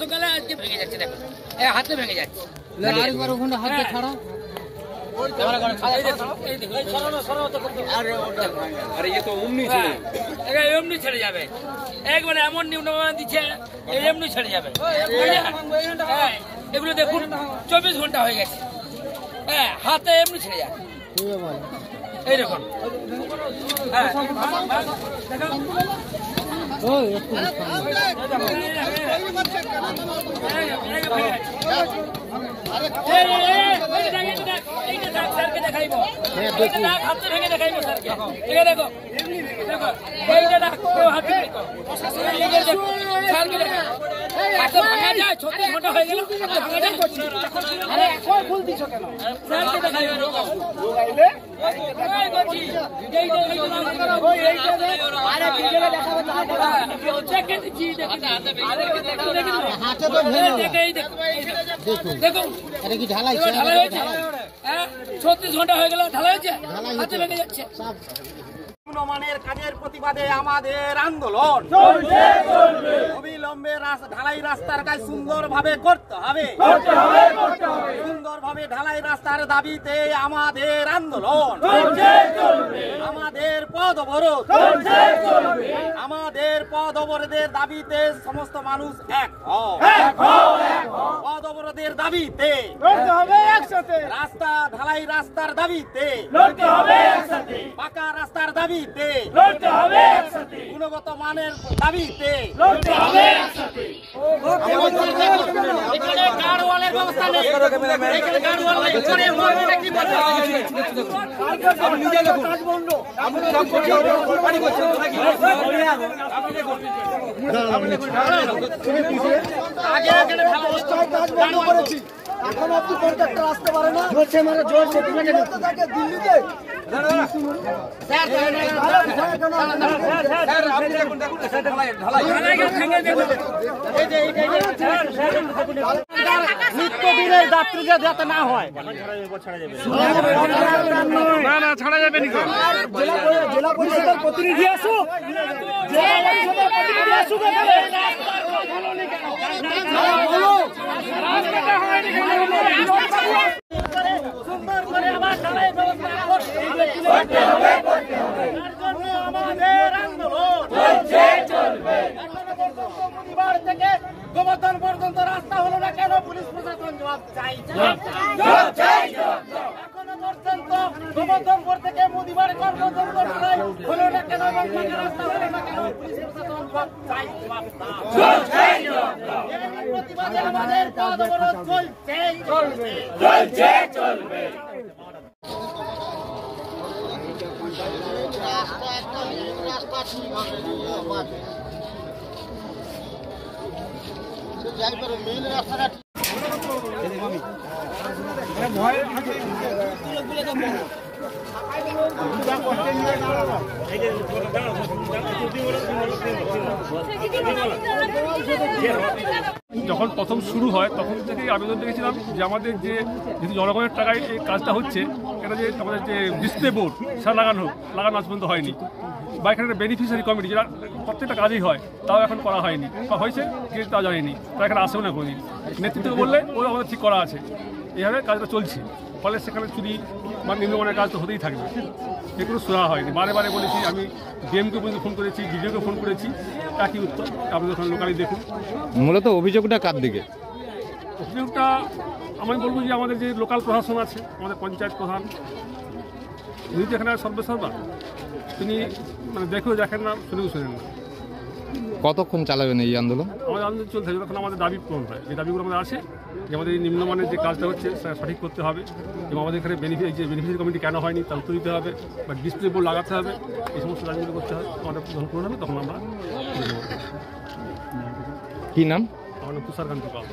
সকালে আজকে ভেঙে যাচ্ছে, দেখো হাতে ভেঙে যাচ্ছে। আরেকবার ওখানে হাতে ছাড়া এমনি ছেড়ে যাবে, একবারে এমন নিম্নমান দিচ্ছে এমনি ছেড়ে যাবে। এগুলো দেখুন 24 ঘন্টা হয়ে গেছে, হ্যাঁ হাতে এমনি ছেড়ে যাবে। এই দেখুন স্যারকে দেখাইব, হাতে ভেঙে দেখাইব স্যারকে। এটা দেখো দেখো এইটা হাতে স্যারকে দেখা ভাঙা যায়। 36 ঘন্টা হয়ে গেল ভাঙা যায়। ফুল দিচ্ছ কেন? স্যারকে দেখাইব দেখুন 36 ঘন্টা হয়ে গেল ঢালাই হয়েছে, হাতে ভেঙে যাচ্ছে। নিম্নমানের কাজের প্রতিবাদে আমাদের আন্দোলন অবিলম্বে ঢালাই রাস্তার কাজ সুন্দরভাবে করতে হবে, সুন্দরভাবে ঢালাই রাস্তার দাবিতে আমাদের আন্দোলন, আমাদের পথ অবরোধ, আমাদের পথ অবরোধের দাবিতে সমস্ত মানুষ এক হও, পথ অবরোধের দাবিতে রাস্তা ঢালাই রাস্তার দাবিতে পাকা রাস্তার দাবিতে গুণগত মানের দাবিতে গাড়ওয়ালের ব্যবস্থা নেই। এখন আপনি কন্ট্রাক্টর আসতে পারে না, দিল্লিতে নিত্যদিনের যাত্রীদের যাতে না হয়, না ছাড়া যাবে না। জেলা পরিষদের প্রতিনিধি আসুক, সুন্দর করে আবার ঢালাই ব্যবস্থা করতে হবে। আমাদের আন্দোলন এখনো পর্যন্ত পরিবার থেকে গোবর্ধন পর্যন্ত রাস্তা হলো না কেন? পুলিশ প্রশাসন জবাব চাই। এখনো পর্যন্ত গোবর্ধনপুর থেকে মুদিবার পর্যন্ত হলো না কেন? রাস্তা হলো না কেন? পুলিশ প্রশাসন জবাব চাই। প্রতিবাদে আমাদের পথ অবরোধ চলবে। যখন প্রথম শুরু হয় তখন থেকেই আবেদন দেখেছিলাম যে আমাদের যে যেহেতু জনগণের টাকায় এই কাজটা হচ্ছে, এটা যে আমাদের যে ডিসপ্লে বোর্ড সেটা লাগানো আজ পর্যন্ত হয়নি, বা এখানে বেনিফিশিয়ারি কমিটি যেটা প্রত্যেকটা কাজই হয় তাও এখন করা হয়নি, বা হয়েছে যে তা জানিনি, তারা এখানে আসেও না কোনোদিন। নেতৃত্ব বললে ওরা আমাদের ঠিক করা আছে, এইভাবে কাজটা চলছে। ফলে সেখানে চুরি বা নিম্নমানের কাজ তো হতেই থাকবে, এগুলো শোনা হয়নি। বারে বারে বলেছি, আমি ডিএমকে পর্যন্ত ফোন করেছি, ডিডিওকে ফোন করেছি, একই উত্তর। আপনাদের ওখানে লোকালি দেখুন। মূলত অভিযোগটা কার দিকে? অভিযোগটা আমি বলবো যে আমাদের যে লোকাল প্রশাসন আছে, আমাদের পঞ্চায়েত প্রধান, উনি তো এখানে সর্বসর্বা, তিনি মানে দেখেন না, শুনেন না। কতক্ষণ চালাবেন এই আন্দোলন? আমাদের আন্দোলন চলতে হবে যতক্ষণ আমাদের দাবি পূরণ হয়। যে দাবিগুলো আমাদের আছে, যে আমাদের এই নিম্নমানের যে কাজটা হচ্ছে সেটা সঠিক করতে হবে, এবং আমাদের এখানে বেনিফিশিয়ারি কমিটি কেন হয়নি তা উত্তর দিতে হবে, বা ডিসপ্লে বোর্ড লাগাতে হবে, এই সমস্ত দাবিগুলো করতে হবে। আমাদের যখন পূরণ হবে তখন আমরা কি নাম? আমার নাম তুষারকান্ত পাল।